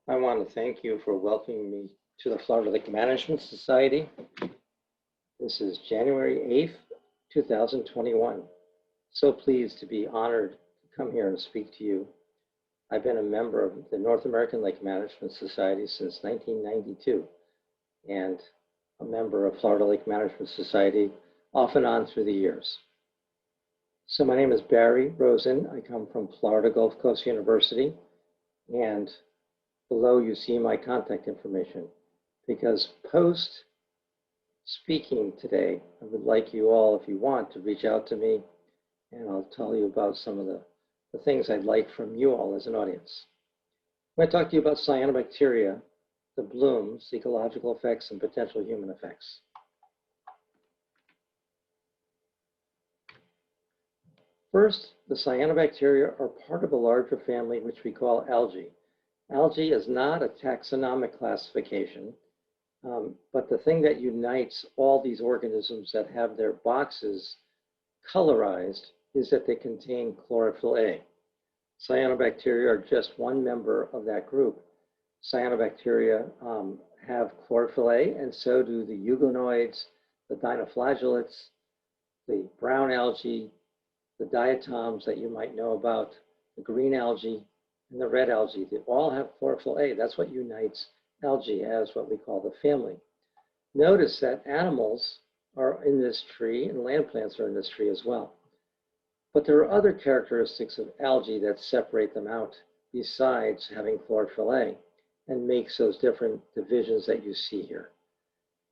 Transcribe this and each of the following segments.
I want to thank you for welcoming me to the Florida Lake Management Society. This is January 8th, 2021. So pleased to be honored to come here and speak to you. I've been a member of the North American Lake Management Society since 1992 and a member of Florida Lake Management Society off and on through the years. So my name is Barry Rosen. I come from Florida Gulf Coast University, and below you see my contact information, because post speaking today, I would like you all, if you want, to reach out to me, and I'll tell you about some of the things I'd like from you all as an audience. I'm going to talk to you about cyanobacteria, the blooms, ecological effects, and potential human effects. First, the cyanobacteria are part of a larger family which we call algae. Algae is not a taxonomic classification, but the thing that unites all these organisms that have their boxes colorized is that they contain chlorophyll A. Cyanobacteria are just one member of that group. Cyanobacteria have chlorophyll A, and so do the euglenoids, the dinoflagellates, the brown algae, the diatoms that you might know about, the green algae, and the red algae. They all have chlorophyll A. That's what unites algae as what we call the family. Notice that animals are in this tree and land plants are in this tree as well. But there are other characteristics of algae that separate them out besides having chlorophyll A and makes those different divisions that you see here.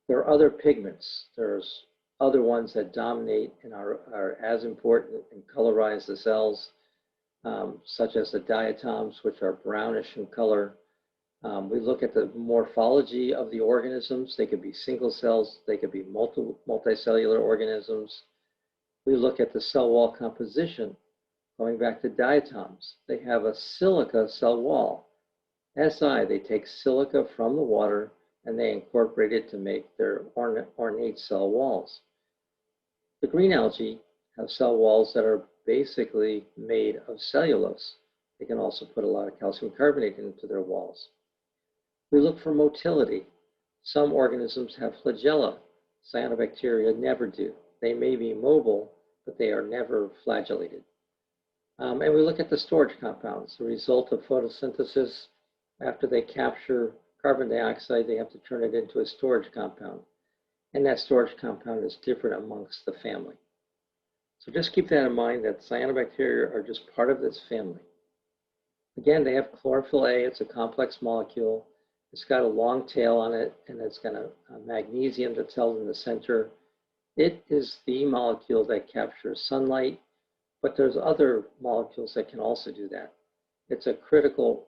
There are other pigments. There's other ones that dominate and are as important and colorize the cells, such as the diatoms, which are brownish in color. We look at the morphology of the organisms. They could be single cells, they could be multicellular organisms. We look at the cell wall composition. Going back to diatoms, they have a silica cell wall. Si, they take silica from the water and they incorporate it to make their ornate cell walls. The green algae have cell walls that are basically made of cellulose. They can also put a lot of calcium carbonate into their walls. We look for motility. Some organisms have flagella. Cyanobacteria never do. They may be mobile, but they are never flagellated. And we look at the storage compounds. The result of photosynthesis, after they capture carbon dioxide, they have to turn it into a storage compound. And that storage compound is different amongst the family. So just keep that in mind, that cyanobacteria are just part of this family. Again, they have chlorophyll A. It's a complex molecule. It's got a long tail on it, and it's got a magnesium that's held in the center. It is the molecule that captures sunlight, but there's other molecules that can also do that. It's a critical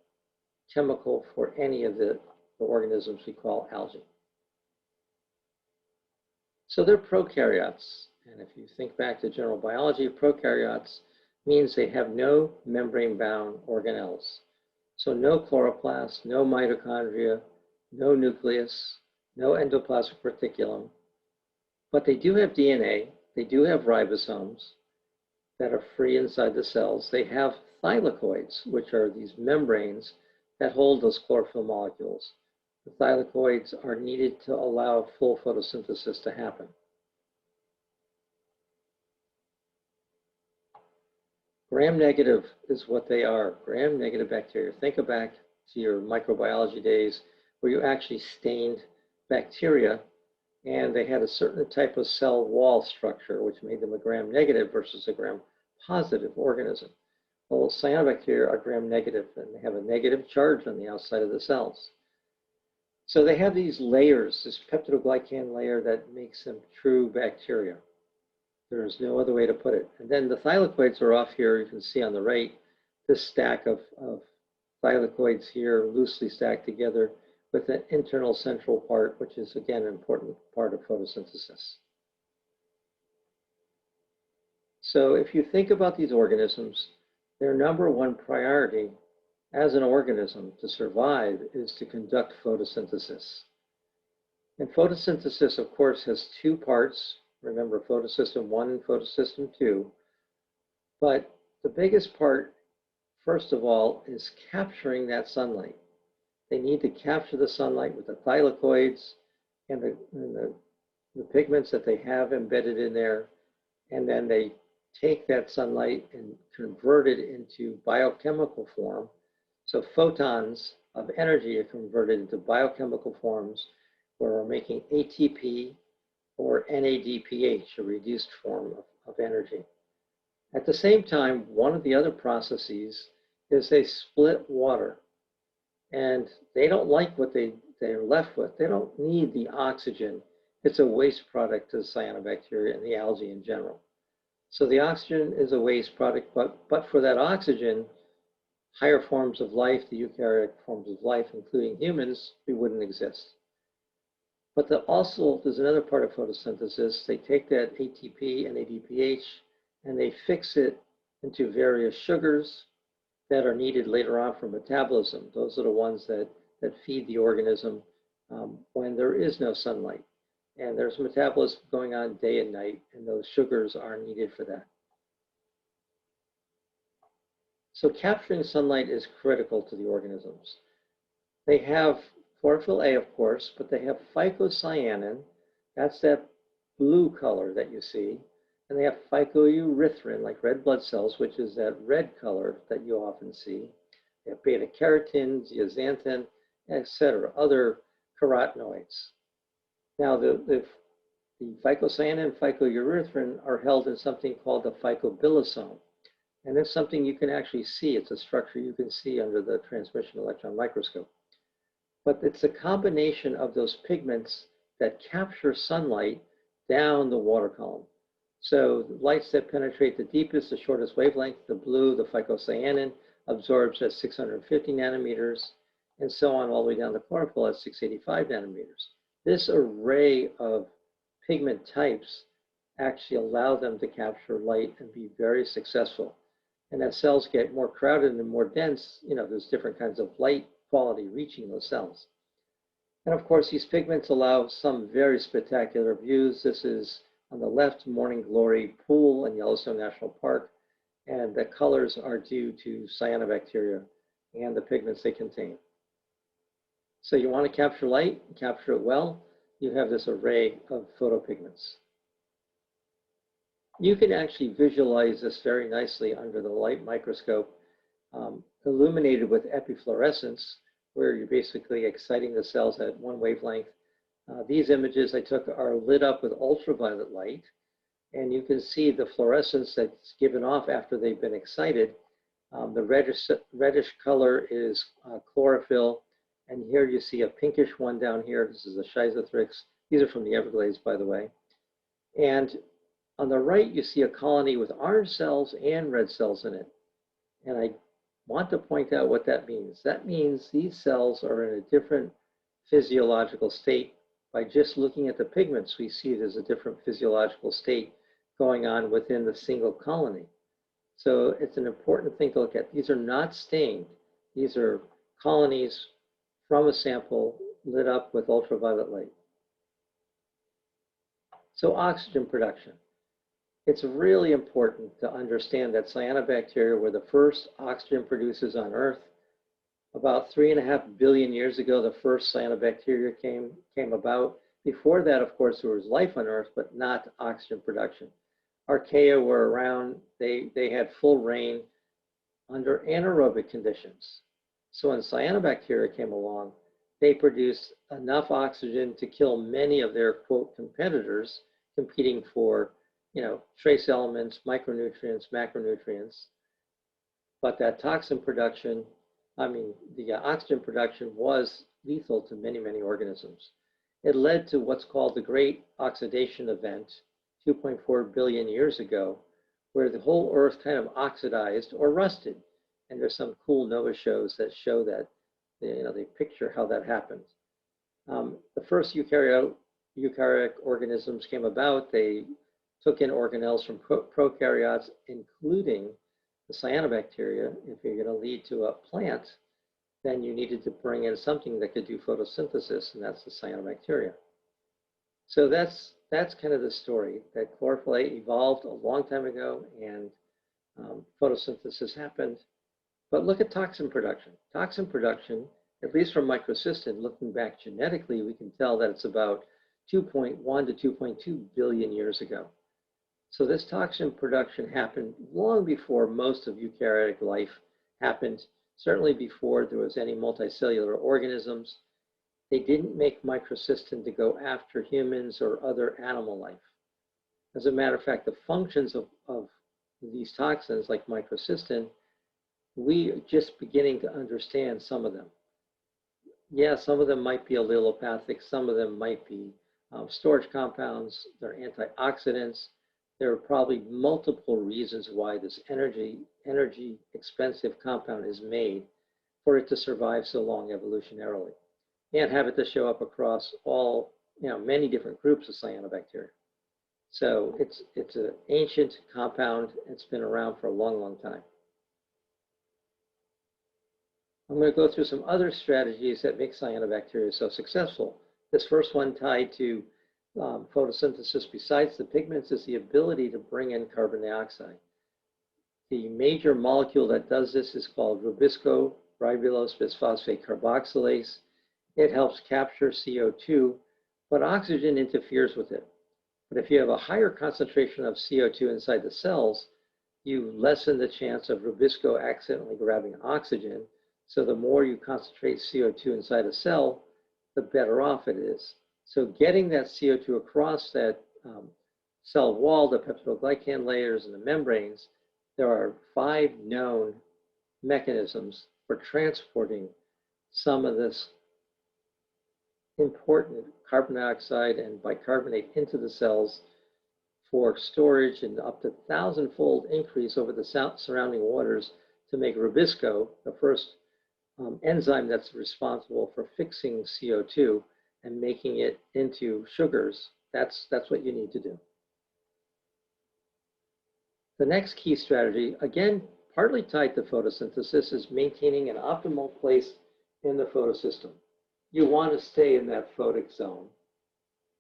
chemical for any of the organisms we call algae. So they're prokaryotes. And if you think back to general biology, prokaryotes means they have no membrane-bound organelles. So no chloroplast, no mitochondria, no nucleus, no endoplasmic reticulum. But they do have DNA, they do have ribosomes that are free inside the cells. They have thylakoids, which are these membranes that hold those chlorophyll molecules. The thylakoids are needed to allow full photosynthesis to happen. Gram-negative is what they are, gram-negative bacteria. Think back to your microbiology days where you actually stained bacteria and they had a certain type of cell wall structure which made them a gram-negative versus a gram-positive organism. Well, cyanobacteria are gram-negative and they have a negative charge on the outside of the cells. So they have these layers, this peptidoglycan layer that makes them true bacteria. There's no other way to put it. And then the thylakoids are off here. You can see on the right, this stack of thylakoids here loosely stacked together with an internal central part, which is again an important part of photosynthesis. So if you think about these organisms, their number one priority as an organism to survive is to conduct photosynthesis. And photosynthesis, of course, has two parts. Remember, photosystem 1 and photosystem 2. But the biggest part, first of all, is capturing that sunlight. They need to capture the sunlight with the thylakoids and the pigments that they have embedded in there, and then they take that sunlight and convert it into biochemical form. So photons of energy are converted into biochemical forms where we're making ATP or NADPH, a reduced form of energy. At the same time, one of the other processes is they split water. And they don't like what they're left with. They don't need the oxygen. It's a waste product to the cyanobacteria and the algae in general. So the oxygen is a waste product, but for that oxygen, higher forms of life, the eukaryotic forms of life, including humans, we wouldn't exist. But also, there's another part of photosynthesis. They take that ATP and ADPH and they fix it into various sugars that are needed later on for metabolism. Those are the ones that feed the organism when there is no sunlight. And there's metabolism going on day and night, and those sugars are needed for that. So capturing sunlight is critical to the organisms. They have chlorophyll A, of course, but they have phycocyanin. That's that blue color that you see. And they have phycoerythrin, like red blood cells, which is that red color that you often see. They have beta carotene, zeaxanthin, etc., other carotenoids. Now, the phycocyanin and phycoerythrin are held in something called the phycobilisome. And it's something you can actually see. It's a structure you can see under the transmission electron microscope. But it's a combination of those pigments that capture sunlight down the water column. So the lights that penetrate the deepest, the shortest wavelength, the blue, the phycocyanin, absorbs at 650 nanometers, and so on all the way down to chlorophyll at 685 nanometers. This array of pigment types actually allow them to capture light and be very successful. And as cells get more crowded and more dense, there's different kinds of light quality reaching those cells. And of course, these pigments allow some very spectacular views. This is on the left, Morning Glory Pool in Yellowstone National Park, and the colors are due to cyanobacteria and the pigments they contain. So you want to capture light, capture it well, you have this array of photopigments. You can actually visualize this very nicely under the light microscope, illuminated with epifluorescence, where you're basically exciting the cells at one wavelength. These images I took are lit up with ultraviolet light, and you can see the fluorescence that's given off after they've been excited. The reddish color is chlorophyll, and here you see a pinkish one down here. This is a schizothrix. These are from the Everglades, by the way. And on the right, you see a colony with orange cells and red cells in it. And I want to point out what that means. That means these cells are in a different physiological state. By just looking at the pigments, we see there's a different physiological state going on within the single colony. So it's an important thing to look at. These are not stained. These are colonies from a sample lit up with ultraviolet light. So oxygen production. It's really important to understand that cyanobacteria were the first oxygen producers on Earth. About 3.5 billion years ago, the first cyanobacteria came about. Before that, of course, there was life on Earth, but not oxygen production. Archaea were around. They had full reign under anaerobic conditions. So when cyanobacteria came along, they produced enough oxygen to kill many of their, quote, competitors, competing for, trace elements, micronutrients, macronutrients. But that toxin production, the oxygen production was lethal to many, many organisms. It led to what's called the Great Oxidation Event 2.4 billion years ago, where the whole Earth kind of oxidized or rusted. And there's some cool NOAA shows that show that, they picture how that happened. The first eukaryotic organisms came about. They took in organelles from prokaryotes, including the cyanobacteria. If you're going to lead to a plant, then you needed to bring in something that could do photosynthesis, and that's the cyanobacteria. So that's kind of the story, that chlorophyll A evolved a long time ago, and photosynthesis happened. But look at toxin production. Toxin production At least from microcystin, looking back genetically, we can tell that it's about 2.1 to 2.2 billion years ago. So this toxin production happened long before most of eukaryotic life happened, certainly before there was any multicellular organisms. They didn't make microcystin to go after humans or other animal life. As a matter of fact, the functions of these toxins, like microcystin, we are just beginning to understand some of them. Yeah, some of them might be allelopathic, some of them might be storage compounds, they're antioxidants. There are probably multiple reasons why this energy expensive compound is made for it to survive so long evolutionarily and have it to show up across all, many different groups of cyanobacteria. So it's an ancient compound. It's been around for a long, long time. I'm going to go through some other strategies that make cyanobacteria so successful. This first one tied to photosynthesis besides the pigments is the ability to bring in carbon dioxide. The major molecule that does this is called rubisco, ribulose bisphosphate carboxylase. It helps capture CO2, but oxygen interferes with it. But if you have a higher concentration of CO2 inside the cells, you lessen the chance of rubisco accidentally grabbing oxygen. So the more you concentrate CO2 inside a cell, the better off it is. So getting that CO2 across that cell wall, the peptidoglycan layers and the membranes, there are 5 known mechanisms for transporting some of this important carbon dioxide and bicarbonate into the cells for storage and up to 1,000-fold increase over the surrounding waters to make rubisco, the first enzyme that's responsible for fixing CO2 and making it into sugars. That's what you need to do. The next key strategy, again, partly tied to photosynthesis, is maintaining an optimal place in the photosystem. You want to stay in that photic zone.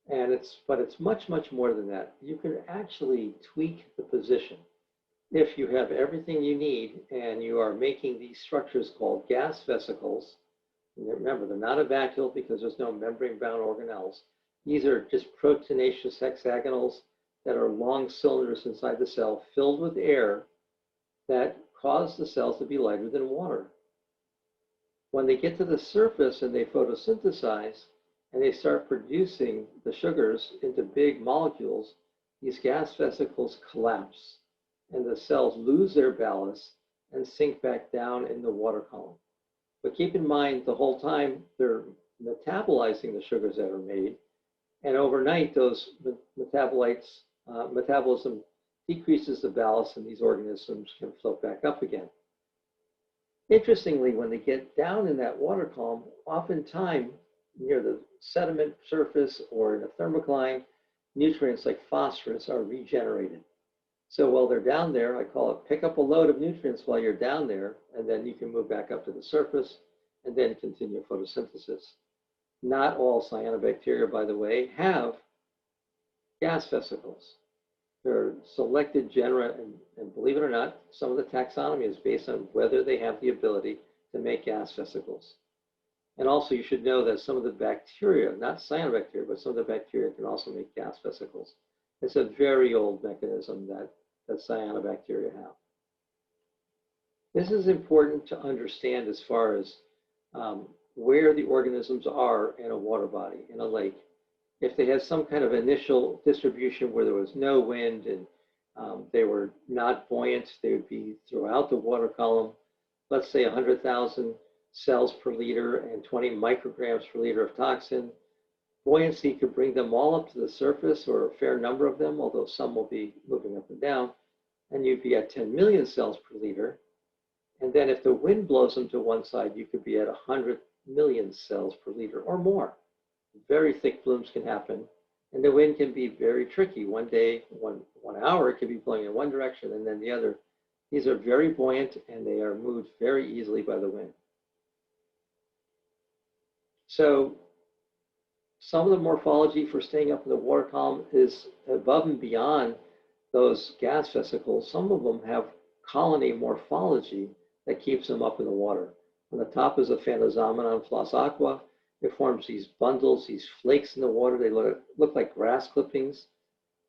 But it's much, much more than that. You can actually tweak the position. If you have everything you need and you are making these structures called gas vesicles, and remember, they're not a vacuole because there's no membrane-bound organelles. These are just proteinaceous hexagonals that are long cylinders inside the cell filled with air that cause the cells to be lighter than water. When they get to the surface and they photosynthesize and they start producing the sugars into big molecules, these gas vesicles collapse and the cells lose their ballast and sink back down in the water column. But keep in mind, the whole time they're metabolizing the sugars that are made, and overnight those metabolism decreases the ballast and these organisms can float back up again. Interestingly, when they get down in that water column, oftentimes near the sediment surface or in a thermocline, nutrients like phosphorus are regenerated. So while they're down there, I call it pick up a load of nutrients while you're down there, and then you can move back up to the surface and then continue photosynthesis. Not all cyanobacteria, by the way, have gas vesicles. They're selected genera, and believe it or not, some of the taxonomy is based on whether they have the ability to make gas vesicles. And also you should know that some of the bacteria, not cyanobacteria, but some of the bacteria can also make gas vesicles. It's a very old mechanism that cyanobacteria have. This is important to understand as far as where the organisms are in a water body, in a lake. If they had some kind of initial distribution where there was no wind and they were not buoyant, they would be throughout the water column, let's say 100,000 cells per liter and 20 micrograms per liter of toxin. Buoyancy could bring them all up to the surface, or a fair number of them, although some will be moving up and down, and you'd be at 10 million cells per liter. And then if the wind blows them to one side, you could be at 100 million cells per liter or more. Very thick blooms can happen, and the wind can be very tricky. One day, one hour, it could be blowing in one direction and then the other. These are very buoyant and they are moved very easily by the wind. So some of the morphology for staying up in the water column is above and beyond those gas vesicles. Some of them have colony morphology that keeps them up in the water. On the top is a Phanozomenon floss aqua. It forms these bundles, these flakes in the water. They look like grass clippings.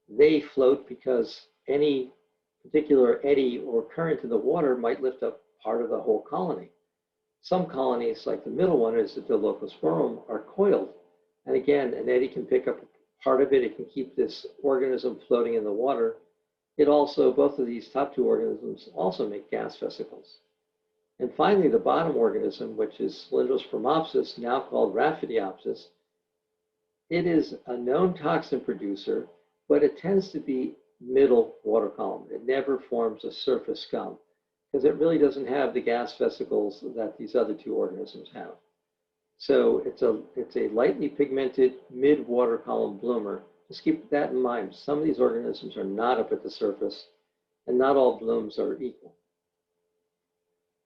They float because any particular eddy or current in the water might lift up part of the whole colony. Some colonies, like the middle one is the Dilophosporum, are coiled. And again, an eddy can pick up part of it. It can keep this organism floating in the water. It also, both of these top two organisms also make gas vesicles. And finally, the bottom organism, which is Cylindrospermopsis, now called Rhaphidiopsis, it is a known toxin producer, but it tends to be middle water column. It never forms a surface scum because it really doesn't have the gas vesicles that these other two organisms have. So it's a lightly pigmented mid-water column bloomer. Just keep that in mind. Some of these organisms are not up at the surface, and not all blooms are equal.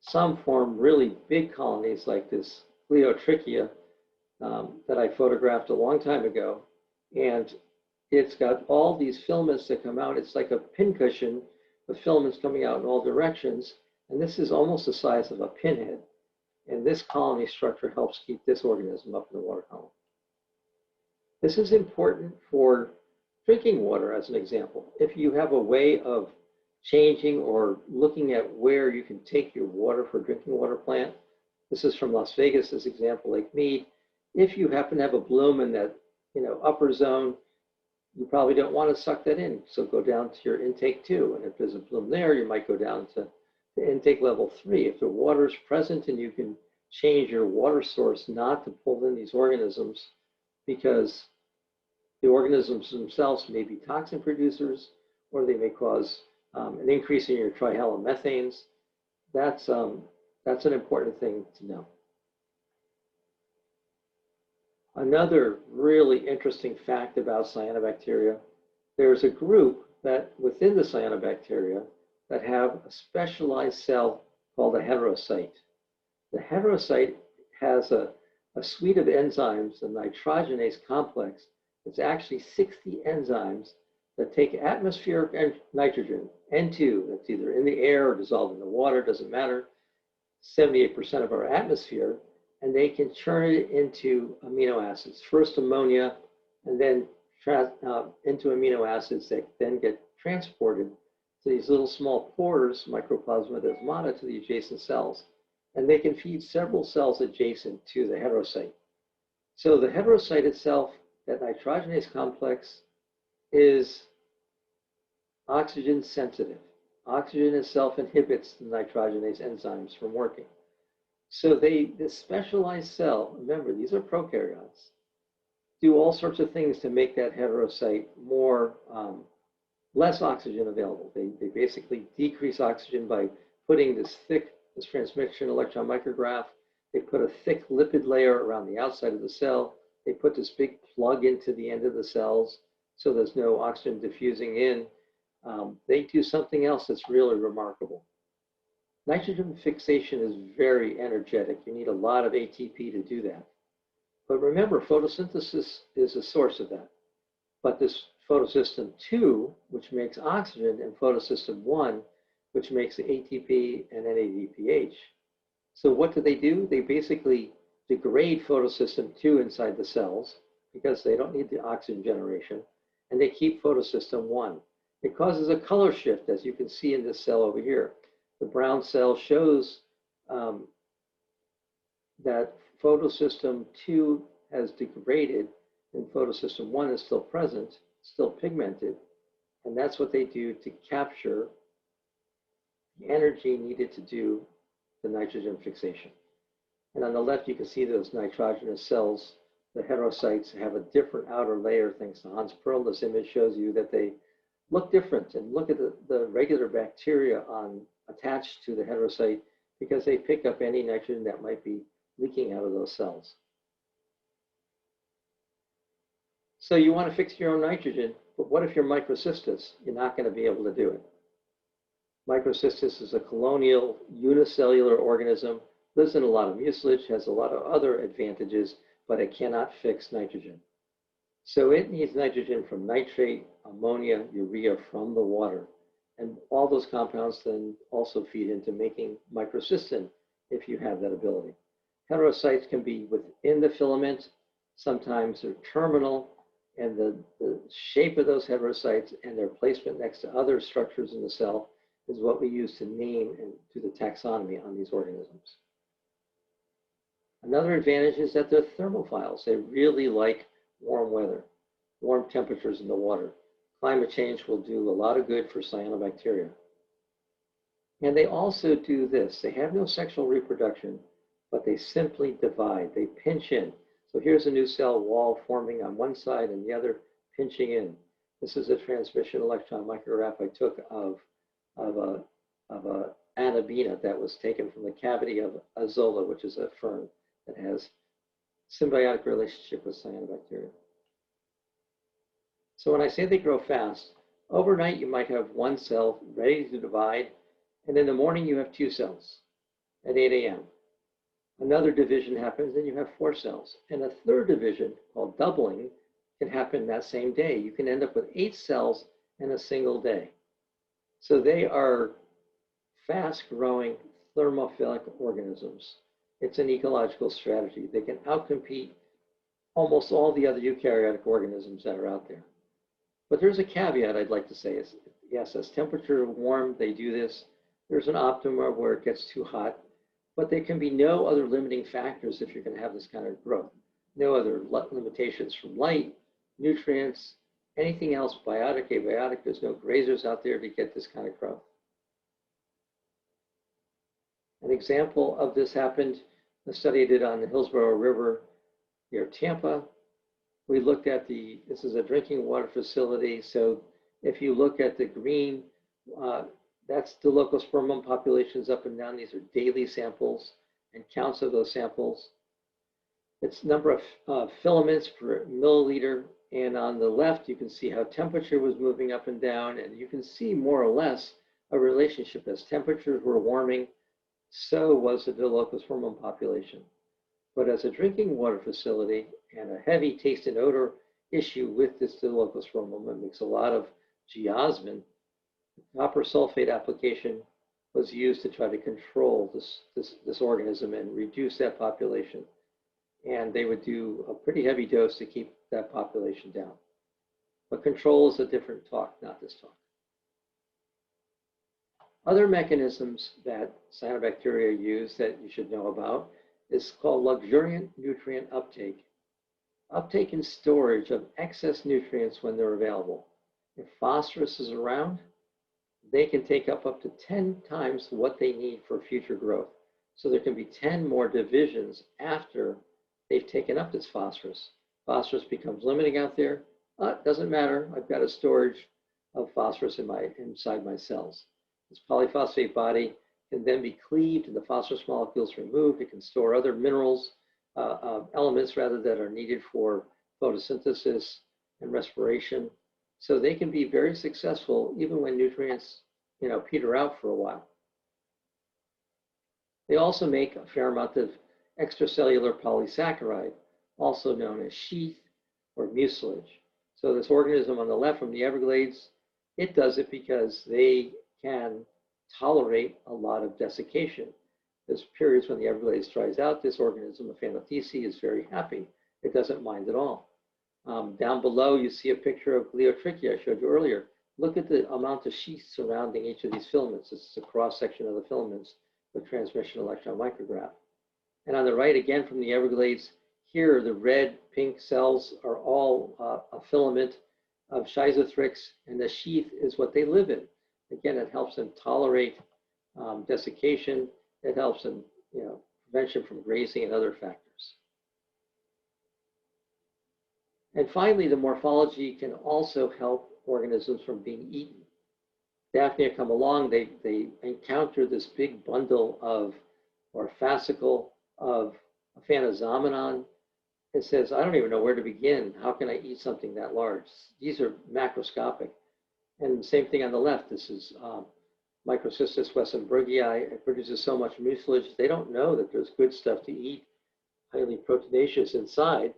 Some form really big colonies like this Cleotrichia that I photographed a long time ago. And it's got all these filaments that come out. It's like a pincushion with filaments coming out in all directions. And this is almost the size of a pinhead. And this colony structure helps keep this organism up in the water column. This is important for drinking water, as an example. If you have a way of changing or looking at where you can take your water for a drinking water plant, this is from Las Vegas, this example, Lake Mead. If you happen to have a bloom in that upper zone, you probably don't want to suck that in. So go down to your intake 2. And if there's a bloom there, you might go down to intake level 3. If the water is present and you can change your water source not to pull in these organisms, because the organisms themselves may be toxin producers, or they may cause an increase in your trihalomethanes. That's an important thing to know. Another really interesting fact about cyanobacteria, there's a group that within the cyanobacteria that have a specialized cell called a heterocyte. The heterocyte has a suite of enzymes, a nitrogenase complex. It's actually 60 enzymes that take atmospheric nitrogen, N2, that's either in the air or dissolved in the water, doesn't matter, 78% of our atmosphere, and they can turn it into amino acids. First ammonia, and then into amino acids that then get transported to these little small pores, Microplasma desmata, to the adjacent cells. And they can feed several cells adjacent to the heterocyte. So the heterocyte itself, that nitrogenase complex, is oxygen sensitive. Oxygen itself inhibits the nitrogenase enzymes from working. So this specialized cell, remember, these are prokaryotes, do all sorts of things to make that heterocyte less oxygen available. They basically decrease oxygen by putting this transmission electron micrograph. They put a thick lipid layer around the outside of the cell. They put this big plug into the end of the cells so there's no oxygen diffusing in. They do something else that's really remarkable. Nitrogen fixation is very energetic. You need a lot of ATP to do that. But remember, photosynthesis is a source of that. But this photosystem 2, which makes oxygen, and photosystem 1, which makes ATP and NADPH. So what do? They basically degrade photosystem 2 inside the cells because they don't need the oxygen generation, and they keep photosystem 1. It causes a color shift, as you can see in this cell over here. The brown cell shows that photosystem 2 has degraded and photosystem 1 is still present, still pigmented, and that's what they do to capture the energy needed to do the nitrogen fixation. And on the left, you can see those nitrogenous cells. The heterocytes have a different outer layer, thanks to Hans Perl. This image shows you that they look different, and look at the regular bacteria attached to the heterocyte because they pick up any nitrogen that might be leaking out of those cells. So you want to fix your own nitrogen, but what if you're microcystis? You're not going to be able to do it. Microcystis is a colonial unicellular organism, lives in a lot of mucilage, has a lot of other advantages, but it cannot fix nitrogen. So it needs nitrogen from nitrate, ammonia, urea from the water. And all those compounds then also feed into making microcystin if you have that ability. Heterocytes can be within the filament. Sometimes they're terminal, and the shape of those heterocytes and their placement next to other structures in the cell is what we use to name and do the taxonomy on these organisms. Another advantage is that they're thermophiles. They really like warm weather, warm temperatures in the water. Climate change will do a lot of good for cyanobacteria. And they also do this. They have no sexual reproduction, but they simply divide. They pinch in. So here's a new cell wall forming on one side and the other pinching in. This is a transmission electron micrograph I took of a anabina that was taken from the cavity of Azolla, which is a fern that has symbiotic relationship with cyanobacteria. So when I say they grow fast, overnight you might have one cell ready to divide, and in the morning you have 2 cells at 8 a.m. Another division happens and you have 4 cells. And a third division, called doubling, can happen that same day. You can end up with 8 cells in a single day. So they are fast-growing thermophilic organisms. It's an ecological strategy. They can outcompete almost all the other eukaryotic organisms that are out there. But there's a caveat I'd like to say is, yes, as temperature warm, they do this. There's an optimum where it gets too hot, but there can be no other limiting factors if you're going to have this kind of growth. No other limitations from light, nutrients, anything else, biotic, abiotic. There's no grazers out there to get this kind of growth. An example of this happened, a study I did on the Hillsborough River near Tampa. We looked at this is a drinking water facility. So if you look at the green, that's the Leucospermum populations up and down. These are daily samples and counts of those samples. It's number of filaments per milliliter. And on the left, you can see how temperature was moving up and down. And you can see more or less a relationship. As temperatures were warming, so was the Leucospermum population. But as a drinking water facility and a heavy taste and odor issue with this Leucospermum, it makes a lot of geosmin. Copper sulfate application was used to try to control this organism and reduce that population. And they would do a pretty heavy dose to keep that population down. But control is a different talk, not this talk. Other mechanisms that cyanobacteria use that you should know about is called luxuriant nutrient uptake. Uptake and storage of excess nutrients when they're available. If phosphorus is around, they can take up to 10 times what they need for future growth. So there can be 10 more divisions after they've taken up this phosphorus. Phosphorus becomes limiting out there. It doesn't matter. I've got a storage of phosphorus inside my cells. This polyphosphate body can then be cleaved and the phosphorus molecules removed. It can store other minerals, elements rather, that are needed for photosynthesis and respiration. So they can be very successful even when nutrients, peter out for a while. They also make a fair amount of extracellular polysaccharide, also known as sheath or mucilage. So this organism on the left from the Everglades, it does it because they can tolerate a lot of desiccation. There's periods when the Everglades dries out. This organism, a Phanerothece, is very happy. It doesn't mind at all. Down below, you see a picture of Gliotrichia I showed you earlier. Look at the amount of sheath surrounding each of these filaments. This is a cross-section of the filaments with transmission electron micrograph. And on the right, again, from the Everglades, here the red, pink cells are all a filament of Schizothrix, and the sheath is what they live in. Again, it helps them tolerate desiccation. It helps them, prevention from grazing and other factors. And finally, the morphology can also help organisms from being eaten. Daphnia come along, they encounter this big bundle of, or fascicle of a Phanozomenon. It says, I don't even know where to begin. How can I eat something that large? These are macroscopic. And the same thing on the left. This is Microcystis wessenbergii. It produces so much mucilage. They don't know that there's good stuff to eat, highly proteinaceous inside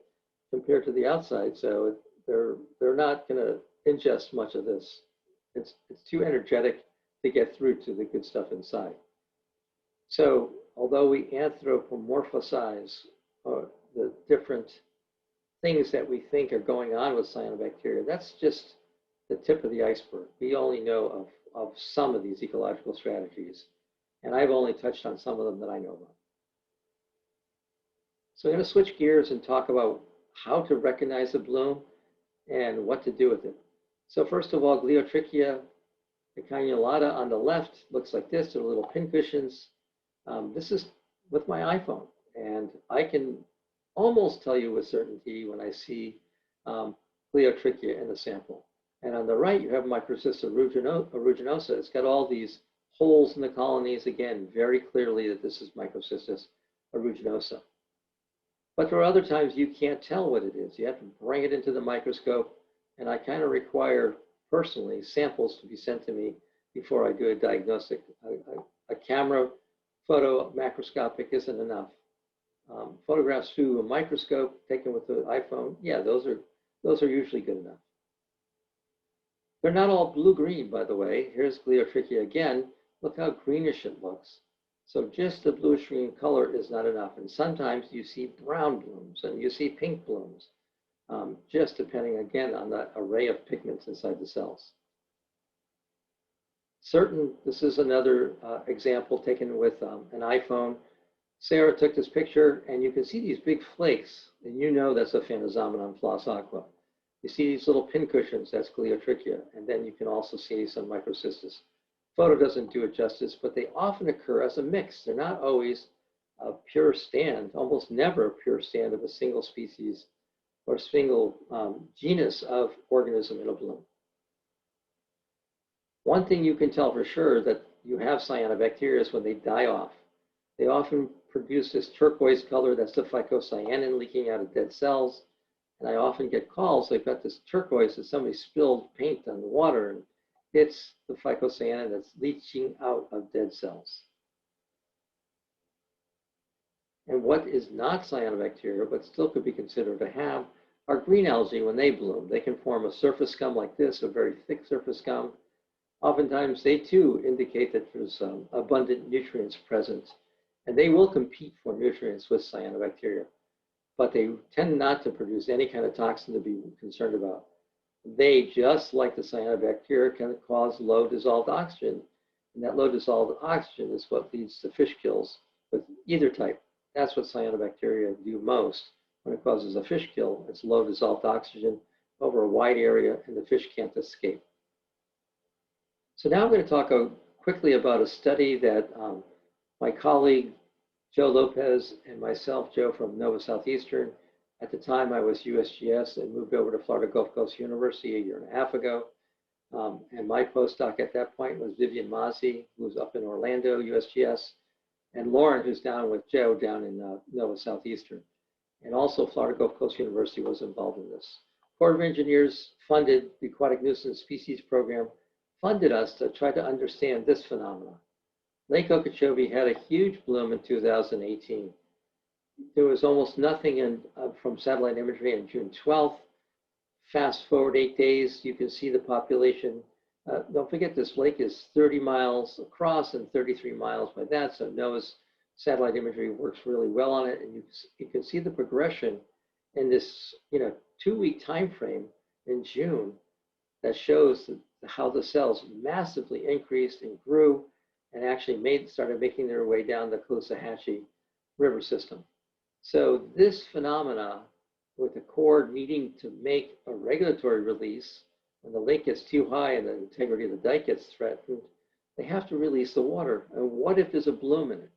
compared to the outside. So they're not going to ingest much of this. It's too energetic to get through to the good stuff inside. So although we anthropomorphize the different things that we think are going on with cyanobacteria, that's just the tip of the iceberg. We only know of some of these ecological strategies, and I've only touched on some of them that I know about. So I'm going to switch gears and talk about how to recognize a bloom and what to do with it. So first of all, Gliotrichia ecanulata on the left looks like this. They're little pincushions. This is with my iPhone, and I can almost tell you with certainty when I see Gliotrichia in the sample. And on the right, you have Microcystis aeruginosa. It's got all these holes in the colonies. Again, very clearly that this is Microcystis aeruginosa. But there are other times you can't tell what it is. You have to bring it into the microscope, and I kind of require, personally, samples to be sent to me before I do a diagnostic. A camera photo macroscopic isn't enough. Photographs through a microscope taken with the iPhone, yeah, those are usually good enough. They're not all blue-green, by the way. Here's Gliotrichia again. Look how greenish it looks. So just the bluish-green color is not enough. And sometimes you see brown blooms and you see pink blooms, just depending, again, on the array of pigments inside the cells. This is another example taken with an iPhone. Sarah took this picture, and you can see these big flakes, and you know that's a Phanosomenon floss aqua. You see these little pincushions, that's Gliotrichia, and then you can also see some Microcystis. Photo doesn't do it justice, but they often occur as a mix. They're not always a pure stand, almost never a pure stand of a single species or single genus of organism in a bloom. One thing you can tell for sure that you have cyanobacteria is when they die off. They often produce this turquoise color, that's the phycocyanin leaking out of dead cells. And I often get calls, they've got this turquoise that somebody spilled paint on the water, and it's the phycocyanin that's leaching out of dead cells. And what is not cyanobacteria, but still could be considered to have, are green algae when they bloom. They can form a surface scum like this, a very thick surface scum. Oftentimes, they too indicate that there's abundant nutrients present, and they will compete for nutrients with cyanobacteria, but they tend not to produce any kind of toxin to be concerned about. They, just like the cyanobacteria, can cause low dissolved oxygen, and that low dissolved oxygen is what leads to fish kills with either type. That's what cyanobacteria do most. When it causes a fish kill, it's low dissolved oxygen over a wide area, and the fish can't escape. So now I'm going to talk quickly about a study that my colleague Joe Lopez and myself, Joe from Nova Southeastern, at the time I was USGS and moved over to Florida Gulf Coast University a year and a half ago. And my postdoc at that point was Vivian Mazzi, who's up in Orlando, USGS, and Lauren, who's down with Joe down in Nova Southeastern. And also Florida Gulf Coast University was involved in this. Corps of Engineers funded the Aquatic Nuisance Species Program, funded us to try to understand this phenomenon. Lake Okeechobee had a huge bloom in 2018. There was almost nothing from satellite imagery on June 12th. Fast forward 8 days, you can see the population. Don't forget, this lake is 30 miles across and 33 miles by that, so NOAA's satellite imagery works really well on it, and you can see the progression in this 2-week time frame in June that shows how the cells massively increased and grew and actually started making their way down the Caloosahatchee River system. So this phenomena, with the Corps needing to make a regulatory release when the lake gets too high and the integrity of the dike gets threatened, they have to release the water. And what if there's a bloom in it?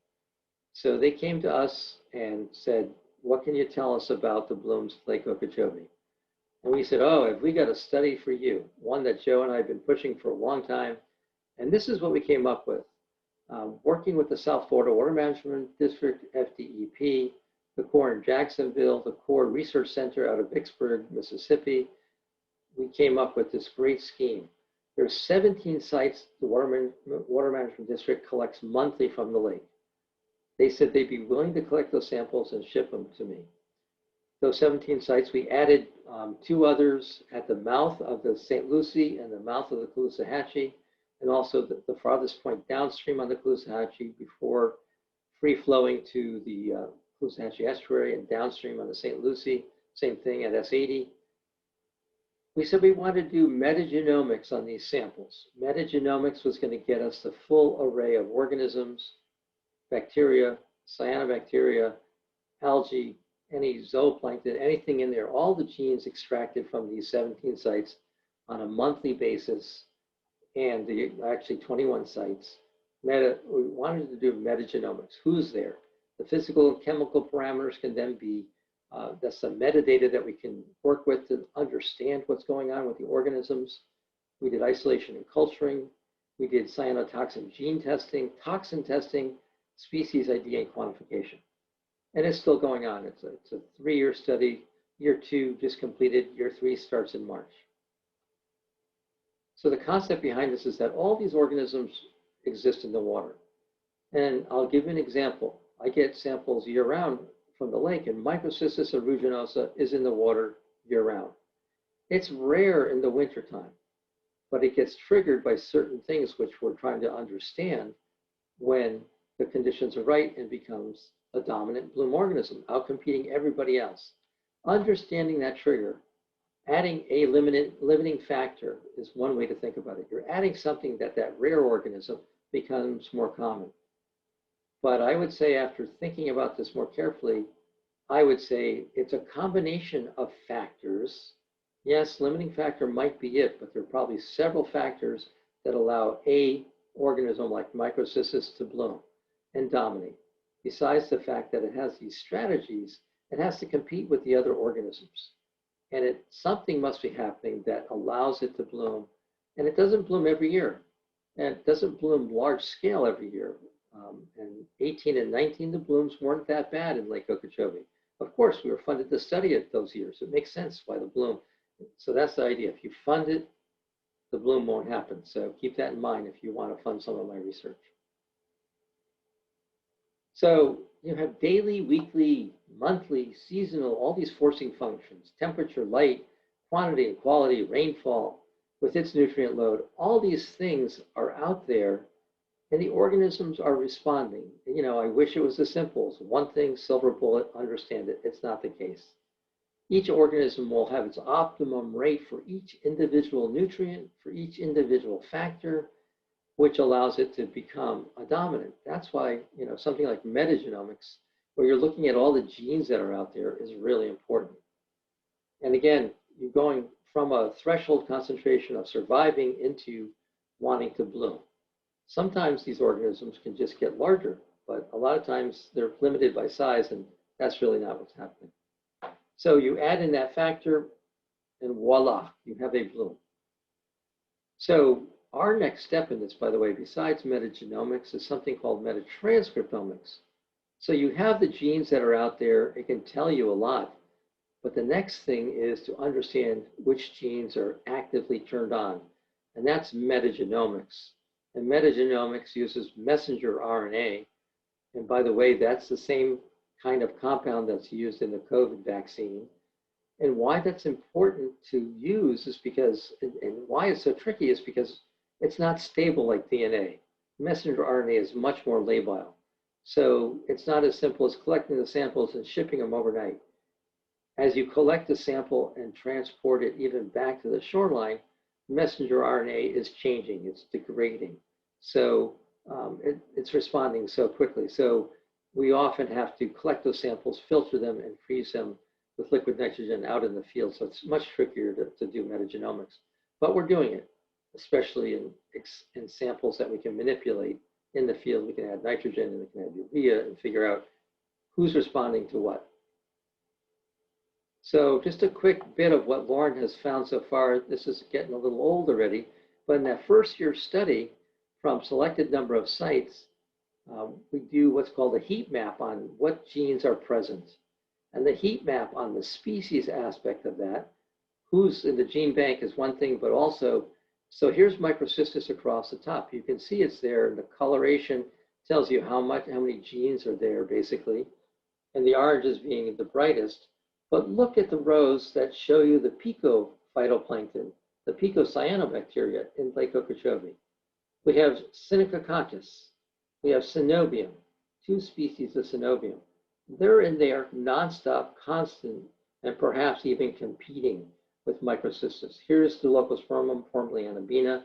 So they came to us and said, what can you tell us about the blooms of Lake Okeechobee? And we said, oh, have we got a study for you? One that Joe and I have been pushing for a long time. And this is what we came up with. Working with the South Florida Water Management District, FDEP, the Corps in Jacksonville, the Corps Research Center out of Vicksburg, Mississippi, we came up with this great scheme. There's 17 sites the Water Management District collects monthly from the lake. They said they'd be willing to collect those samples and ship them to me. Those 17 sites, we added 2 others at the mouth of the St. Lucie and the mouth of the Caloosahatchee, and also the farthest point downstream on the Caloosahatchee before free-flowing to the Caloosahatchee Estuary and downstream on the St. Lucie, same thing at S80. We said we wanted to do metagenomics on these samples. Metagenomics was going to get us the full array of organisms, bacteria, cyanobacteria, algae, any zooplankton, anything in there, all the genes extracted from these 17 sites on a monthly basis, and actually 21 sites. We wanted to do metagenomics. Who's there? The physical and chemical parameters can then be, that's the metadata that we can work with to understand what's going on with the organisms. We did isolation and culturing. We did cyanotoxin gene testing, toxin testing, species ID, and quantification. And it's still going on. It's a 3-year study. Year 2 just completed. Year 3 starts in March. So the concept behind this is that all these organisms exist in the water. And I'll give you an example. I get samples year-round from the lake, and Microcystis aeruginosa is in the water year-round. It's rare in the wintertime, but it gets triggered by certain things which we're trying to understand when the conditions are right and becomes a dominant bloom organism, outcompeting everybody else. Understanding that trigger, adding a limiting factor is one way to think about it. You're adding something that rare organism becomes more common. But I would say, after thinking about this more carefully, I would say it's a combination of factors. Yes, limiting factor might be it, but there are probably several factors that allow a organism like Microcystis to bloom and dominate. Besides the fact that it has these strategies, it has to compete with the other organisms. And something must be happening that allows it to bloom. And it doesn't bloom every year. And it doesn't bloom large scale every year. And 18 and 19, the blooms weren't that bad in Lake Okeechobee. Of course, we were funded to study it those years. It makes sense why the bloom. So that's the idea. If you fund it, the bloom won't happen. So keep that in mind if you want to fund some of my research. So you have daily, weekly, monthly, seasonal, all these forcing functions, temperature, light, quantity and quality, rainfall, with its nutrient load. All these things are out there, and the organisms are responding. You know, I wish it was as simple as one thing, silver bullet, understand it. It's not the case. Each organism will have its optimum rate for each individual nutrient, for each individual factor, which allows it to become a dominant. That's why, you know, something like metagenomics, where you're looking at all the genes that are out there, is really important. And again, you're going from a threshold concentration of surviving into wanting to bloom. Sometimes these organisms can just get larger, but a lot of times they're limited by size, and that's really not what's happening. So you add in that factor, and voila, you have a bloom. So our next step in this, by the way, besides metagenomics, is something called metatranscriptomics. So you have the genes that are out there. It can tell you a lot. But the next thing is to understand which genes are actively turned on. And that's metagenomics. And metagenomics uses messenger RNA. And by the way, that's the same kind of compound that's used in the COVID vaccine. And why that's important to use is because, and why it's so tricky is because it's not stable like DNA. Messenger RNA is much more labile. So it's not as simple as collecting the samples and shipping them overnight. As you collect the sample and transport it even back to the shoreline, messenger RNA is changing, it's degrading. So it's responding so quickly. So we often have to collect those samples, filter them, and freeze them with liquid nitrogen out in the field. So it's much trickier to do metagenomics. But we're doing it, especially in samples that we can manipulate in the field. We can add nitrogen and we can add urea and figure out who's responding to what. So just a quick bit of what Lauren has found so far. This is getting a little old already, but in that first year study from selected number of sites, we do what's called a heat map on what genes are present. And the heat map on the species aspect of that, who's in the gene bank is one thing, but also, so here's Microcystis across the top. You can see it's there, and the coloration tells you how many genes are there, basically. And the orange is being the brightest. But look at the rows that show you the phytoplankton, the picocyanobacteria in Lake Okeechobee. We have Synechoconchus, we have Synobium, 2 species of synovium. They're in there nonstop, constant, and perhaps even competing with microcystis. Here's the Leucospermum, formerly Anabina.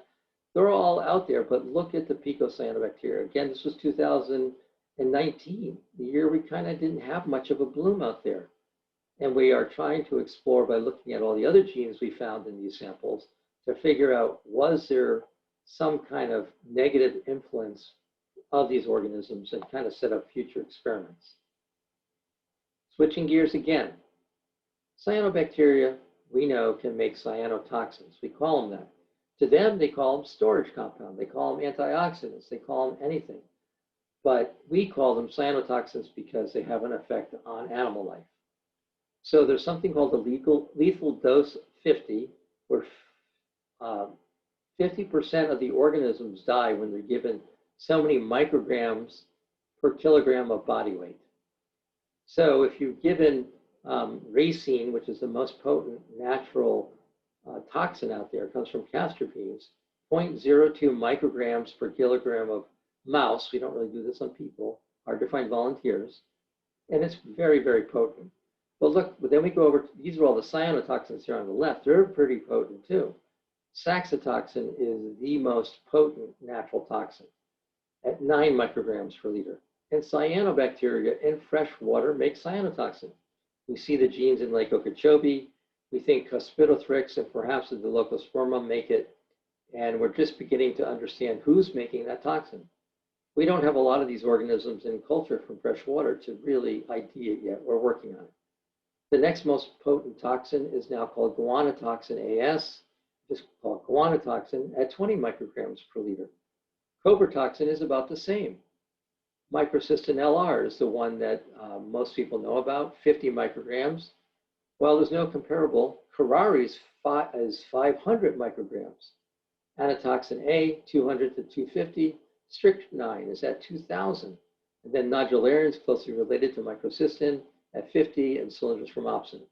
They're all out there, but look at the picocyanobacteria. Again, this was 2019, the year we kind of didn't have much of a bloom out there. And we are trying to explore by looking at all the other genes we found in these samples to figure out, was there some kind of negative influence of these organisms, and kind of set up future experiments. Switching gears again, cyanobacteria, we know, can make cyanotoxins. We call them that. To them, they call them storage compound. They call them antioxidants. They call them anything. But we call them cyanotoxins because they have an effect on animal life. So there's something called the lethal dose 50, where 50% of the organisms die when they're given so many micrograms per kilogram of body weight. So if you're given racine, which is the most potent natural toxin out there, comes from castor beans, 0.02 micrograms per kilogram of mouse. We don't really do this on people, hard to find volunteers, and it's very, very potent. But look, then we go over, these are all the cyanotoxins here on the left. They're pretty potent too. Saxitoxin is the most potent natural toxin at 9 micrograms per liter. And cyanobacteria in fresh water make cyanotoxin. We see the genes in Lake Okeechobee. We think Cuspidothrix and perhaps the Leucospermum make it. And we're just beginning to understand who's making that toxin. We don't have a lot of these organisms in culture from fresh water to really ID it yet. We're working on it. The next most potent toxin is now called guanotoxin AS, just called guanotoxin, at 20 micrograms per liter. Cobratoxin is about the same. Microcystin LR is the one that most people know about, 50 micrograms. Well, there's no comparable. Curari's is 500 micrograms. Anatoxin A, 200 to 250. Strychnine is at 2,000. And then nodularians, closely related to microcystin, at 50, and cylindrospermopsin.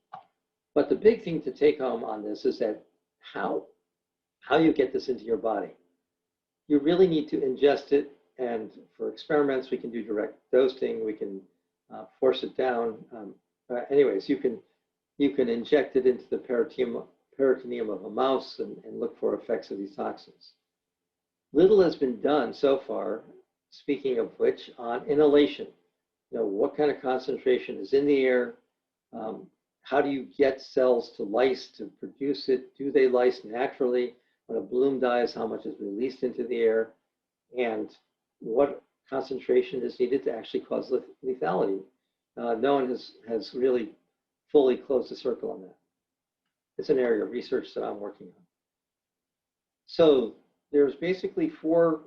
But the big thing to take home on this is that how you get this into your body. You really need to ingest it, and for experiments, we can do direct dosing, we can force it down. Anyways, you can inject it into the peritoneum of a mouse and look for effects of these toxins. Little has been done so far, speaking of which, on inhalation. You know, what kind of concentration is in the air? How do you get cells to lyse to produce it? Do they lyse naturally? When a bloom dies, how much is released into the air? And what concentration is needed to actually cause lethality? No one has really fully closed the circle on that. It's an area of research that I'm working on. So there's basically 4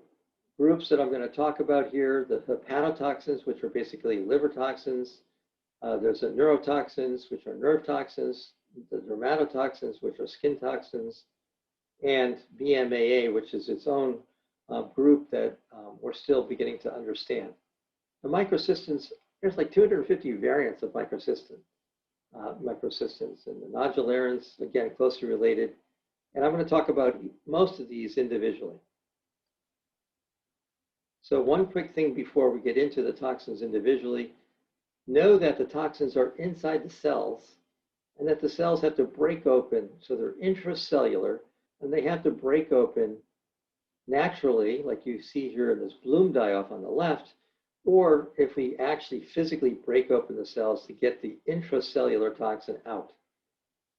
groups that I'm going to talk about here. The hepatotoxins, which are basically liver toxins. There's the neurotoxins, which are nerve toxins. The dermatotoxins, which are skin toxins. And BMAA, which is its own group that we're still beginning to understand. The microcystins, there's like 250 variants of microcystins, and the nodularians, again, closely related. And I'm going to talk about most of these individually. So one quick thing before we get into the toxins individually, know that the toxins are inside the cells and that the cells have to break open. So they're intracellular, and they have to break open naturally, like you see here in this bloom die-off on the left, or if we actually physically break open the cells to get the intracellular toxin out.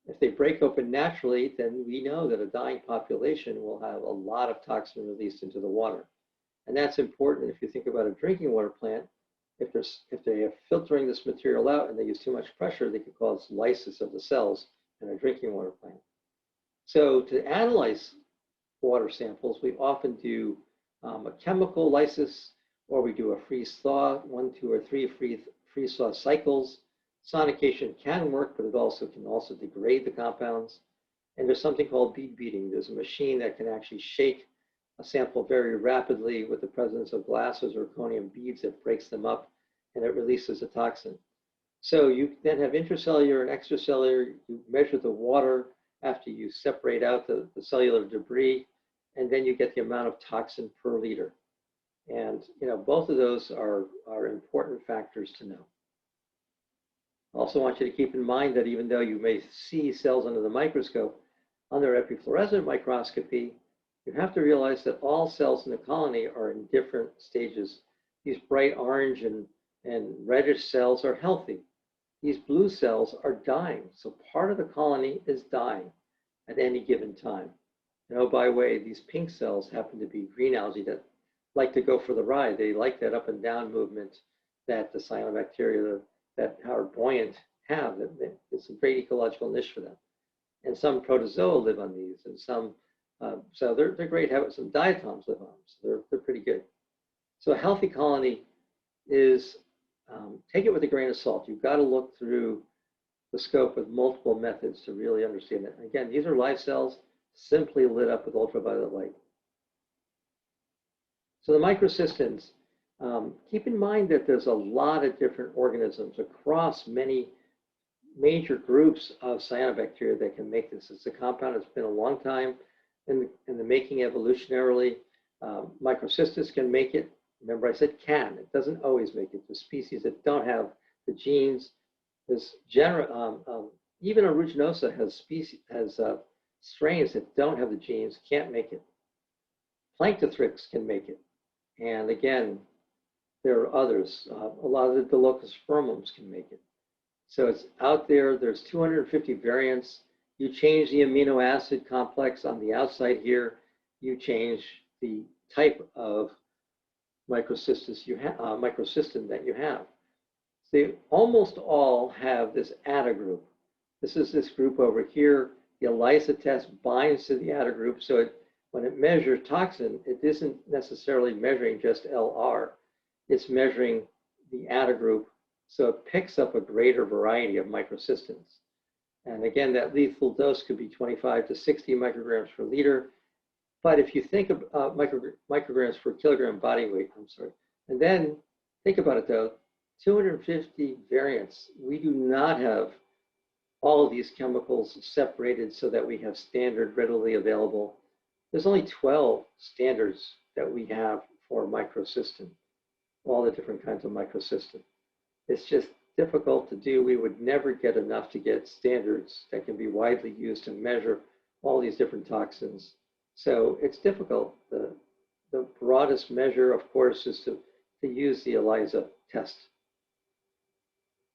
If they break open naturally, then we know that a dying population will have a lot of toxin released into the water. And that's important if you think about a drinking water plant. If they are filtering this material out and they use too much pressure, they could cause lysis of the cells in a drinking water plant. So to analyze water samples, we often do a chemical lysis, or we do a freeze-thaw, 1, 2, or 3 freeze-thaw cycles. Sonication can work, but it can also degrade the compounds. And there's something called bead beating. There's a machine that can actually shake a sample very rapidly with the presence of glass or zirconium beads that breaks them up, and it releases a toxin. So you then have intracellular and extracellular. You measure the water after you separate out the cellular debris, and then you get the amount of toxin per liter. And both of those are important factors to know. I also want you to keep in mind that even though you may see cells under the microscope, under epifluorescent microscopy, you have to realize that all cells in the colony are in different stages. These bright orange and reddish cells are healthy. These blue cells are dying. So part of the colony is dying at any given time. And oh, by the way, these pink cells happen to be green algae that like to go for the ride. They like that up and down movement that the cyanobacteria that are buoyant have. It's a great ecological niche for them. And some protozoa live on these, and some, so they're great. Some diatoms live on them, so they're pretty good. So a healthy colony is, take it with a grain of salt. You've got to look through the scope with multiple methods to really understand it. Again, these are live cells simply lit up with ultraviolet light. So the microcystins, keep in mind that there's a lot of different organisms across many major groups of cyanobacteria that can make this. It's a compound that's been a long time in the making evolutionarily. Microcystis can make it. Remember, I said can. It doesn't always make it. The species that don't have the genes, even Aeruginosa has strains that don't have the genes, can't make it. Planktothrix can make it. And again, there are others. A lot of the Dilocospermums can make it. So it's out there. There's 250 variants. You change the amino acid complex on the outside here. You change the type of microcystin that you have. They almost all have this ATA group. This is this group over here. The ELISA test binds to the ATA group, so when it measures toxin, it isn't necessarily measuring just LR. It's measuring the ATA group, so it picks up a greater variety of microcystins. And again, that lethal dose could be 25 to 60 micrograms per liter. But if you think of micrograms per kilogram body weight, and then think about it though, 250 variants. We do not have all of these chemicals separated so that we have standard readily available. There's only 12 standards that we have for microcystin, all the different kinds of microcystin. It's just difficult to do. We would never get enough to get standards that can be widely used to measure all these different toxins. So it's difficult. The broadest measure, of course, is to use the ELISA test.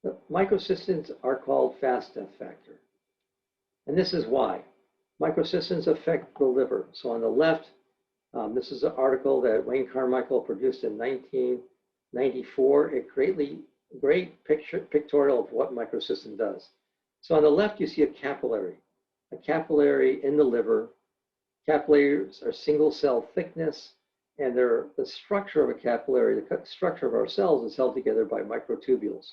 The microcystins are called fast death factor. And this is why. Microcystins affect the liver. So on the left, this is an article that Wayne Carmichael produced in 1994. A great pictorial of what microcystin does. So on the left, you see a capillary in the liver. Capillaries are single cell thickness, and the structure of a capillary, the structure of our cells is held together by microtubules.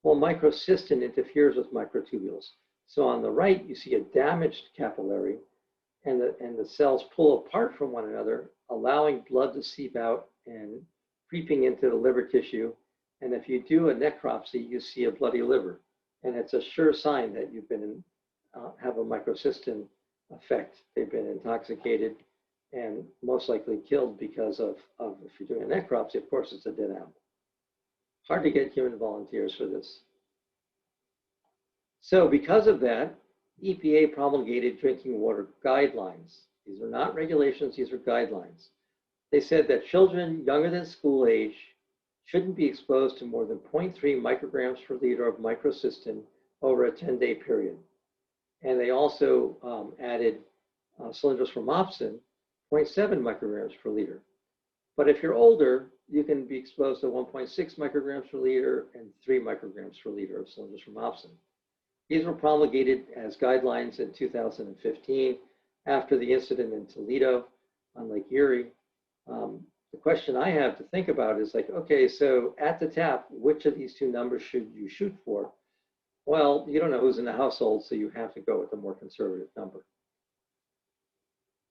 Well, microcystin interferes with microtubules. So on the right, you see a damaged capillary, and the cells pull apart from one another, allowing blood to seep out and creeping into the liver tissue. And if you do a necropsy, you see a bloody liver. And it's a sure sign that you've been have a microcystin effect. They've been intoxicated and most likely killed because of if you're doing a necropsy, of course, it's a dead animal. Hard to get human volunteers for this. So because of that, EPA promulgated drinking water guidelines. These are not regulations, these are guidelines. They said that children younger than school age shouldn't be exposed to more than 0.3 micrograms per liter of microcystin over a 10-day period. And they also added cylindrospermopsin, 0.7 micrograms per liter. But if you're older, you can be exposed to 1.6 micrograms per liter and 3 micrograms per liter of cylindrospermopsin. These were promulgated as guidelines in 2015 after the incident in Toledo on Lake Erie. The question I have to think about is like, okay, so at the tap, which of these two numbers should you shoot for? Well, you don't know who's in the household, so you have to go with the more conservative number.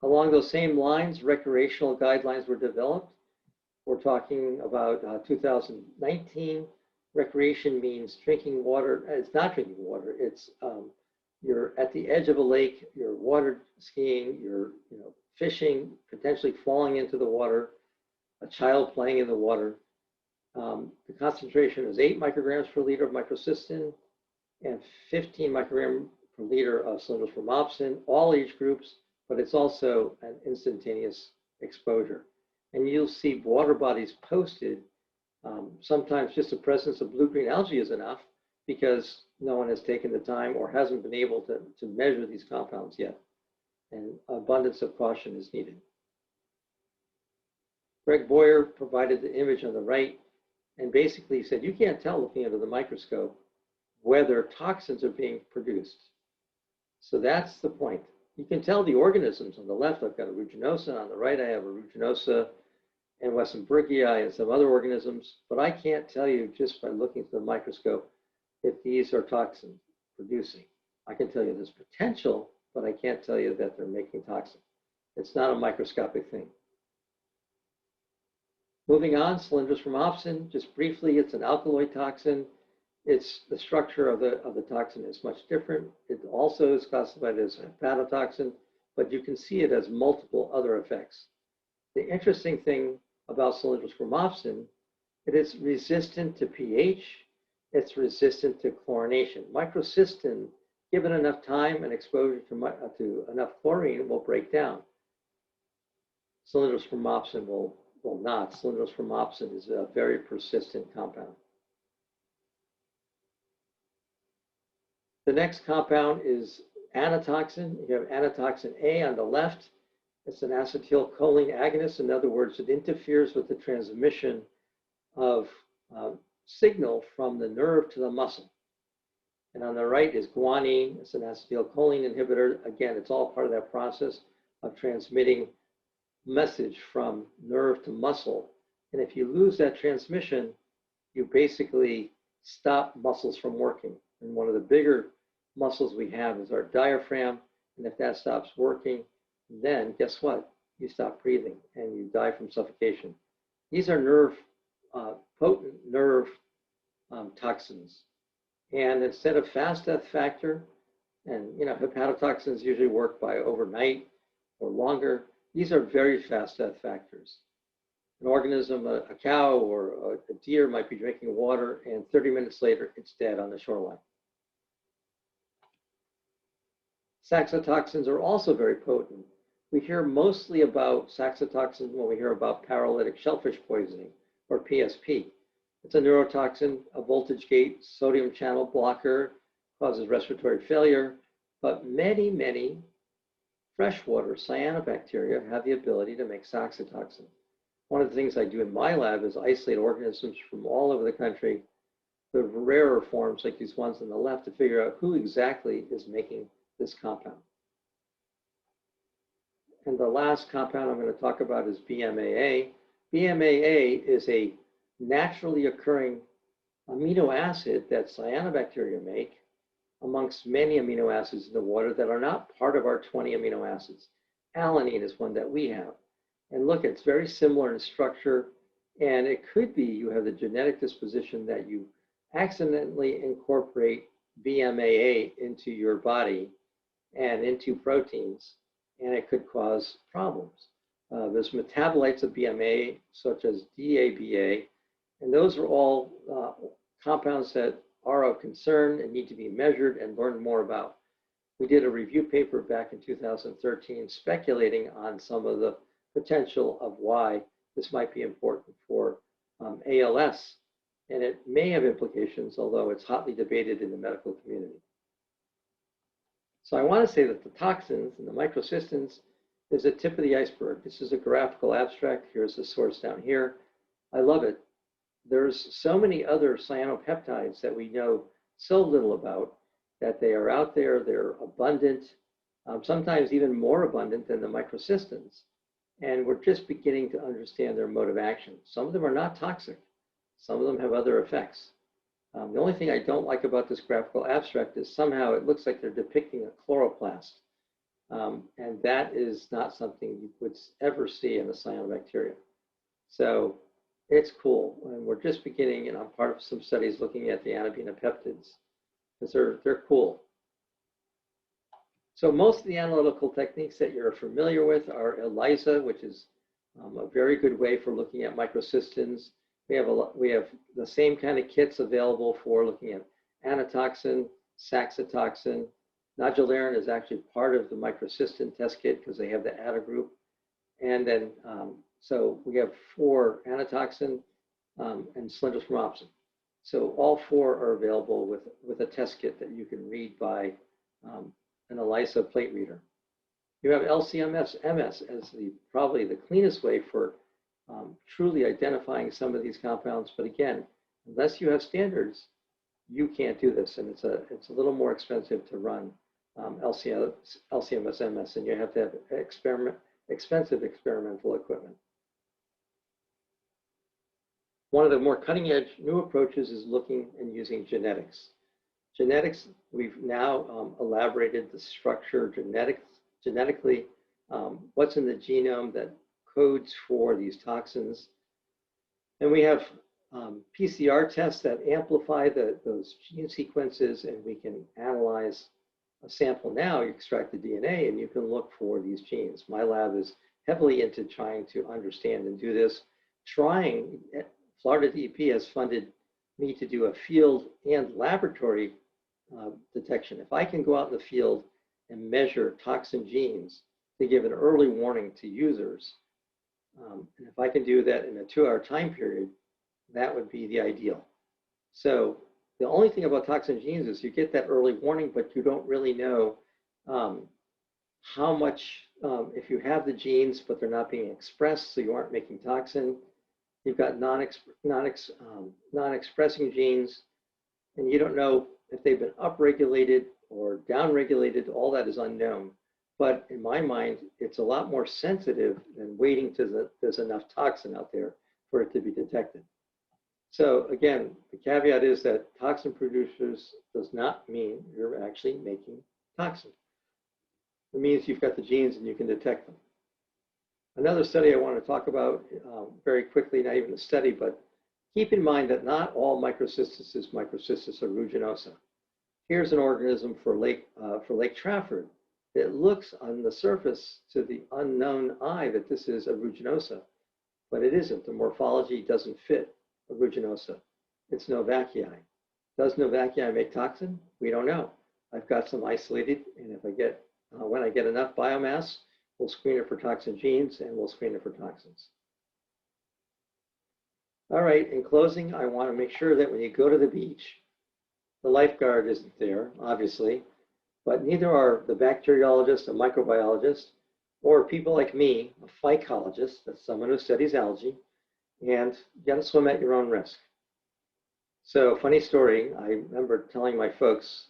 Along those same lines, recreational guidelines were developed. We're talking about 2019. Recreation means drinking water. It's not drinking water. It's you're at the edge of a lake. You're water skiing. You're fishing, potentially falling into the water. a child playing in the water. The concentration is 8 micrograms per liter of microcystin and 15 micrograms per liter of cylindrospermopsin, all age groups, but it's also an instantaneous exposure. And you'll see water bodies posted. Sometimes just the presence of blue-green algae is enough because no one has taken the time or hasn't been able to measure these compounds yet. And abundance of caution is needed. Greg Boyer provided the image on the right and basically said, you can't tell looking under the microscope whether toxins are being produced. So that's the point. You can tell the organisms. On the left, I've got a ruginosa. On the right, I have a ruginosa and Wessenbergii and some other organisms, but I can't tell you just by looking through the microscope if these are toxin producing. I can tell you there's potential, but I can't tell you that they're making toxin. It's not a microscopic thing. Moving on, cylindrospermopsin, just briefly, it's an alkaloid toxin. The structure of the toxin is much different. It also is classified as a hepatotoxin, but you can see it as multiple other effects. The interesting thing about cylindrospermopsin, it is resistant to pH, it's resistant to chlorination. Microcystin, given enough time and exposure to enough chlorine, will break down. Cylindrospermopsin will not. Cylindrospermopsin is a very persistent compound. The next compound is anatoxin. You have anatoxin A on the left. It's an acetylcholine agonist. In other words, it interferes with the transmission of signal from the nerve to the muscle. And on the right is guanine. It's an acetylcholine inhibitor. Again, it's all part of that process of transmitting message from nerve to muscle. And if you lose that transmission, you basically stop muscles from working. And one of the bigger muscles we have is our diaphragm. And if that stops working, then guess what? You stop breathing and you die from suffocation. These are potent nerve toxins. And instead of fast death factor, and hepatotoxins usually work by overnight or longer, these are very fast death factors. An organism, a cow or a deer might be drinking water, and 30 minutes later, it's dead on the shoreline. Saxitoxins are also very potent. We hear mostly about saxitoxins when we hear about paralytic shellfish poisoning, or PSP. It's a neurotoxin, a voltage gate, sodium channel blocker, causes respiratory failure, but many, many freshwater cyanobacteria have the ability to make saxitoxin. One of the things I do in my lab is isolate organisms from all over the country, the rarer forms like these ones on the left, to figure out who exactly is making this compound. And the last compound I'm going to talk about is BMAA. BMAA is a naturally occurring amino acid that cyanobacteria make amongst many amino acids in the water that are not part of our 20 amino acids. Alanine is one that we have. And look, it's very similar in structure, and it could be you have the genetic disposition that you accidentally incorporate BMAA into your body and into proteins, and it could cause problems. There's metabolites of BMAA, such as DABA, and those are all compounds that are of concern and need to be measured and learned more about. We did a review paper back in 2013 speculating on some of the potential of why this might be important for ALS, and it may have implications, although it's hotly debated in the medical community. So I want to say that the toxins and the microcystins is the tip of the iceberg. This is a graphical abstract. Here's the source down here. I love it. There's so many other cyanopeptides that we know so little about, that they are out there, they're abundant, sometimes even more abundant than the microcystins. And we're just beginning to understand their mode of action. Some of them are not toxic. Some of them have other effects. The only thing I don't like about this graphical abstract is somehow it looks like they're depicting a chloroplast. And that is not something you would ever see in the cyanobacteria. So it's cool. And we're just beginning, and I'm part of some studies looking at the anabinopeptides, because they're cool. So most of the analytical techniques that you're familiar with are ELISA, which is a very good way for looking at microcystins. We have the same kind of kits available for looking at anatoxin, saxitoxin. Nodularin is actually part of the microcystin test kit because they have the ATA group. And then, so we have 4 anatoxin and cylindrospermopsin. So all 4 are available with a test kit that you can read by an ELISA plate reader. You have LC-MS as probably the cleanest way for truly identifying some of these compounds. But again, unless you have standards, you can't do this. And it's a little more expensive to run LC-MS, and you have to have expensive experimental equipment. One of the more cutting-edge new approaches is looking and using genetics. Genetics, we've now elaborated the structure genetically, what's in the genome that codes for these toxins. And we have PCR tests that amplify those gene sequences, and we can analyze a sample now. You extract the DNA and you can look for these genes. My lab is heavily into trying to understand and do this. Florida DEP has funded me to do a field and laboratory detection. If I can go out in the field and measure toxin genes to give an early warning to users, and if I can do that in a 2-hour time period, that would be the ideal. So the only thing about toxin genes is you get that early warning, but you don't really know how much, if you have the genes, but they're not being expressed, so you aren't making toxin. You've got non-expressing genes, and you don't know if they've been upregulated or downregulated. All that is unknown. But in my mind, it's a lot more sensitive than waiting till there's enough toxin out there for it to be detected. So again, the caveat is that toxin producers does not mean you're actually making toxin. It means you've got the genes and you can detect them. Another study I want to talk about very quickly, not even a study, but keep in mind that not all microcystis is Microcystis aeruginosa. Here's an organism for Lake Trafford. It looks on the surface to the unknown eye that this is aeruginosa, but it isn't. The morphology doesn't fit aeruginosa. It's Novacii. Does Novacii make toxin? We don't know. I've got some isolated, and if I get, when I get enough biomass, we'll screen it for toxin genes and we'll screen it for toxins. All right, in closing, I want to make sure that when you go to the beach, the lifeguard isn't there, obviously, but neither are the bacteriologist, a microbiologist, or people like me, a phycologist, that's someone who studies algae, and you got to swim at your own risk. So, funny story, I remember telling my folks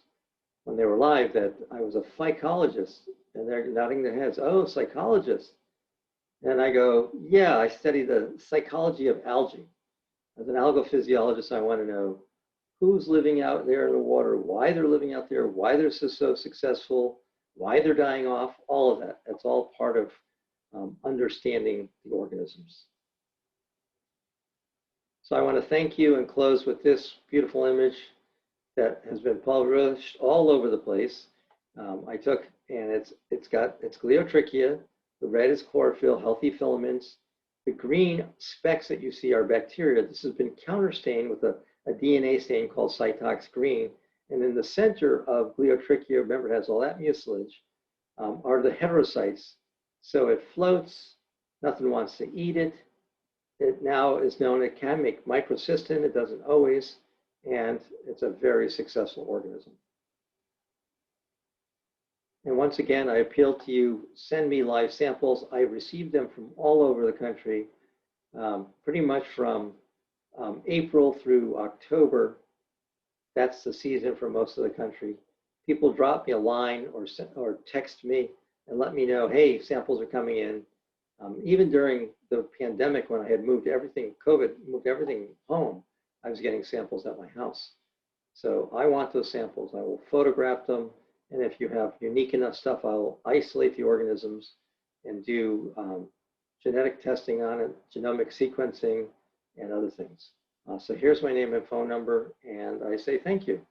when they were live that I was a phycologist, and they're nodding their heads, oh, psychologist. And I go, yeah, I study the psychology of algae. As an algophysiologist, I want to know who's living out there in the water, why they're living out there, why they're so successful, why they're dying off, all of that. That's all part of understanding the organisms. So I want to thank you and close with this beautiful image that has been published all over the place. I took, and it's gliotrichia. The red is chlorophyll, healthy filaments. The green specks that you see are bacteria. This has been counterstained with a DNA stain called Cytox green. And in the center of gliotrichia, remember it has all that mucilage, are the heterocytes. So it floats, nothing wants to eat it. It now is known it can make microcystin, it doesn't always, and it's a very successful organism. And once again, I appeal to you, send me live samples. I received them from all over the country, pretty much from April through October. That's the season for most of the country. People drop me a line or text me and let me know, hey, samples are coming in. Even during the pandemic, when I had moved everything, COVID moved everything home, I was getting samples at my house. So I want those samples. I will photograph them. And if you have unique enough stuff, I will isolate the organisms and do genetic testing on it, genomic sequencing, and other things. So here's my name and phone number, and I say thank you.